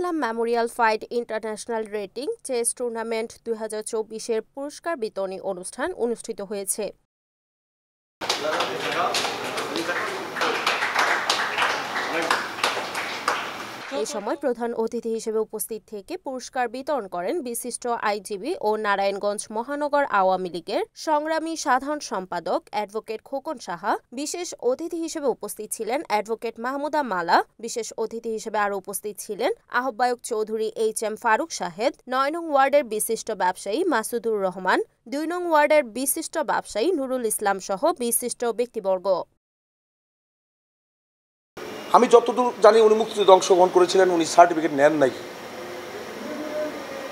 ইসলাম memorial FIDE international rating chess tournament 2024-এর পুরস্কার বিতরণী অনুষ্ঠান অনুষ্ঠিত হয়েছে। এই সময় প্রধান অতিথি হিসেবে উপস্থিত থেকে পুরস্কার বিতরণ করেন বিশিষ্ট আইনজীবী ও নারায়ণগঞ্জ মহানগর আওয়ামী লীগের সংগ্রামী সাধারণ সম্পাদক অ্যাডভোকেট খোকন সাহা। বিশেষ অতিথি হিসেবে উপস্থিত ছিলেন অ্যাডভোকেট মাহমুদা মালা। বিশেষ অতিথি হিসেবে আরও উপস্থিত ছিলেন আহ্বায়ক চৌধুরী এইচ.এম. ফারুক শাহেদ, ৯ নং ওয়ার্ডের বিশিষ্ট ব্যবসায়ী মাসুদুর রহমান, ২ নং ওয়ার্ডের বিশিষ্ট ব্যবসায়ী নুরুল ইসলাম সহ বিশিষ্ট ব্যক্তিবর্গ। আমি যতদূর জানি উনি মুক্তিযুদ্ধে অংশগ্রহণ করেছিলেন, উনি সার্টিফিকেট নেন নাই।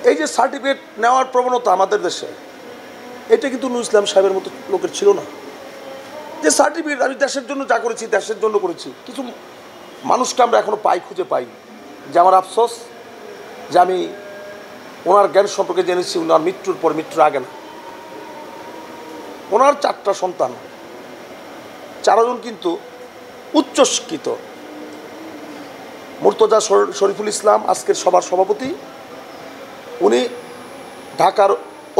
এই যে সার্টিফিকেট নেওয়ার প্রবণতা আমাদের দেশে, এটা কিন্তু নুরুল ইসলাম সাহেবের মতো লোকের ছিল না। যে সার্টিফিকেট আমি দেশের জন্য যা করেছি, দেশের জন্য করেছি। কিছু মানুষকে আমরা এখনো খুঁজে পাই, যে আমার আফসোস যে আমি ওনার জ্ঞান সম্পর্কে জেনেছি ওনার মৃত্যুর আগে না। ওনার 4টা সন্তান, 4 জন কিন্তু উচ্চশিক্ষিত। মুর্তজা শরীফুল ইসলাম আজকের সভার সভাপতি, উনি ঢাকার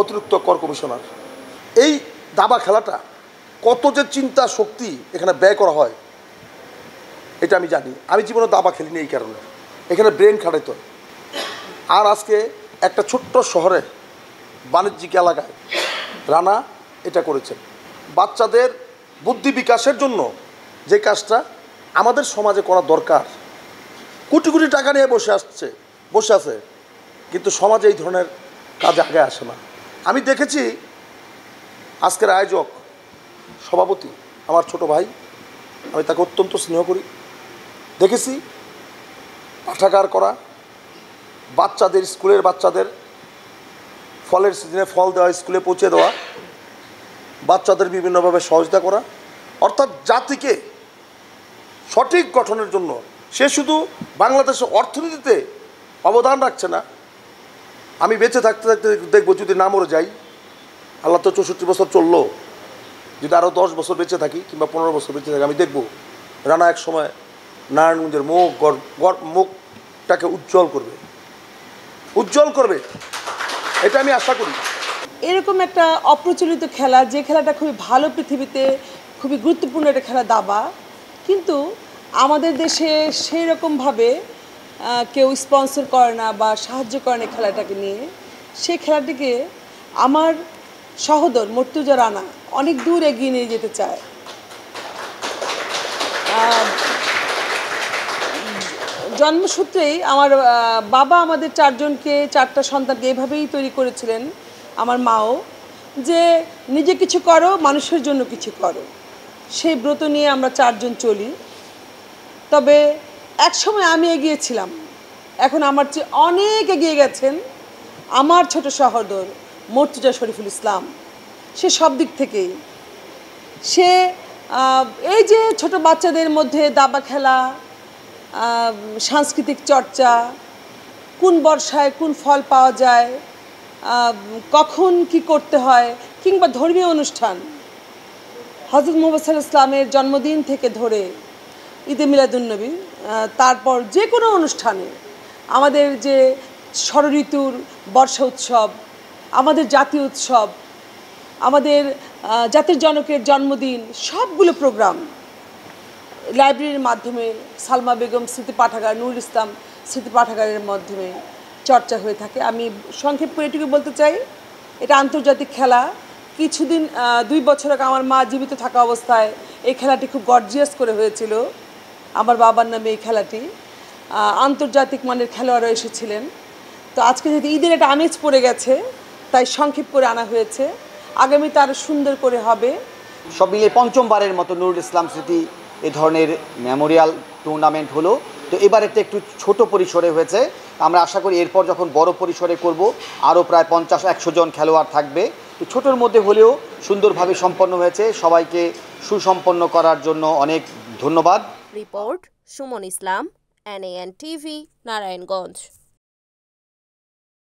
অতিরিক্ত কর কমিশনার। এই দাবা খেলাটা কত যে চিন্তা শক্তি এখানে ব্যয় করা হয় এটা আমি জানি। আমি জীবনে দাবা খেলিনি এই কারণে, এখানে ব্রেন খাটাইতে হয়। আর আজকে একটা ছোট্ট শহরে বাণিজ্যিক এলাকায় রানা এটা করেছেন। বাচ্চাদের বুদ্ধি বিকাশের জন্য যে কাজটা আমাদের সমাজে করা দরকার, কোটি কোটি টাকা নিয়ে বসে আছে, কিন্তু সমাজে এই ধরনের কাজ আগে আসে না। আমি দেখেছি আজকের আয়োজক সভাপতি আমার ছোট ভাই, আমি তাকে অত্যন্ত স্নেহ করি। দেখেছি পাঠাগার করা, স্কুলের বাচ্চাদের ফলের সিজনে ফল দেওয়া, স্কুলে পৌঁছে দেওয়া, বাচ্চাদের বিভিন্নভাবে সহযোগিতা করা, অর্থাৎ জাতিকে সঠিক গঠনের জন্য। সে শুধু বাংলাদেশের অর্থনীতিতে অবদান রাখছে না। আমি বেঁচে থাকতে থাকতে দেখবো, যদি না মরে যাই, আল্লাহ তো 64 বছর চললো, যদি আরও 10 বছর বেঁচে থাকি কিংবা 15 বছর বেঁচে থাকি, আমি দেখব রানা এক সময় নারায়ণগঞ্জের মুখটাকে উজ্জ্বল করবে, এটা আমি আশা করি। এরকম একটা অপ্রচলিত খেলা, যে খেলাটা খুবই ভালো, পৃথিবীতে খুবই গুরুত্বপূর্ণ একটা খেলা দাবা, কিন্তু আমাদের দেশে সেই রকমভাবে কেউ স্পন্সর করে না বা সাহায্য করে না খেলাটাকে নিয়ে। সেই খেলাটিকে আমার সহোদর মর্তুজা রানা অনেক দূর এগিয়ে নিয়ে যেতে চায়। জন্মসূত্রেই আমার বাবা আমাদের 4টা সন্তানকে এভাবেই তৈরি করেছিলেন, আমার মাও, যে নিজে কিছু করো, মানুষের জন্য কিছু করো। সেই ব্রত নিয়ে আমরা 4 জন চলি। তবে এক সময় আমি এগিয়েছিলাম, এখন আমার চেয়ে অনেক এগিয়ে গেছেন আমার ছোট সহোদর মর্তুজা শরীফুল ইসলাম। সে সব দিক থেকেই, সে এই যে ছোট বাচ্চাদের মধ্যে দাবা খেলা, সাংস্কৃতিক চর্চা, কোন বর্ষায় কোন ফল পাওয়া যায়, কখন কি করতে হয়, কিংবা ধর্মীয় অনুষ্ঠান, হযরত মুহাম্মদ সাল্লাল্লাহু আলাইহি ওয়াসাল্লামের জন্মদিন থেকে ধরে ঈদে মিলাদুন্নবী, তারপর যে কোনো অনুষ্ঠানে আমাদের যে ষড়ঋতুর বর্ষা উৎসব, আমাদের জাতীয় উৎসব, আমাদের জাতির জনকের জন্মদিন, সবগুলো প্রোগ্রাম লাইব্রেরির মাধ্যমে, সালমা বেগম স্মৃতি পাঠাগার, নুরুল ইসলাম স্মৃতি পাঠাগারের মাধ্যমে চর্চা হয়ে থাকে। আমি সংক্ষেপ করে এটুকু বলতে চাই, এটা আন্তর্জাতিক খেলা। কিছুদিন 2 বছর আগে আমার মা জীবিত থাকা অবস্থায় এই খেলাটি খুব গর্জিয়াস করে হয়েছিল আমার বাবার নামে। এই খেলাটি আন্তর্জাতিক মানের খেলোয়াড়রা এসেছিলেন। তো আজকে যেহেতু ঈদের একটা আমেজ পড়ে গেছে, তাই সংক্ষেপ করে আনা হয়েছে। আগামীতে আরও সুন্দর করে হবে। সব মিলিয়ে 5মবারের মতো নুরুল ইসলাম স্মৃতি এ ধরনের মেমোরিয়াল টুর্নামেন্ট হলো। তো এবারেতে একটু ছোট পরিসরে হয়েছে, আমরা আশা করি এরপর যখন বড় পরিসরে করব আরও প্রায় 50-100 জন খেলোয়াড় থাকবে। তো ছোটোর মধ্যে হলেও সুন্দরভাবে সম্পন্ন হয়েছে। সবাইকে সুসম্পন্ন করার জন্য অনেক ধন্যবাদ। রিপোর্ট সুমন ইসলাম, NAN TV, নারায়ণগঞ্জ।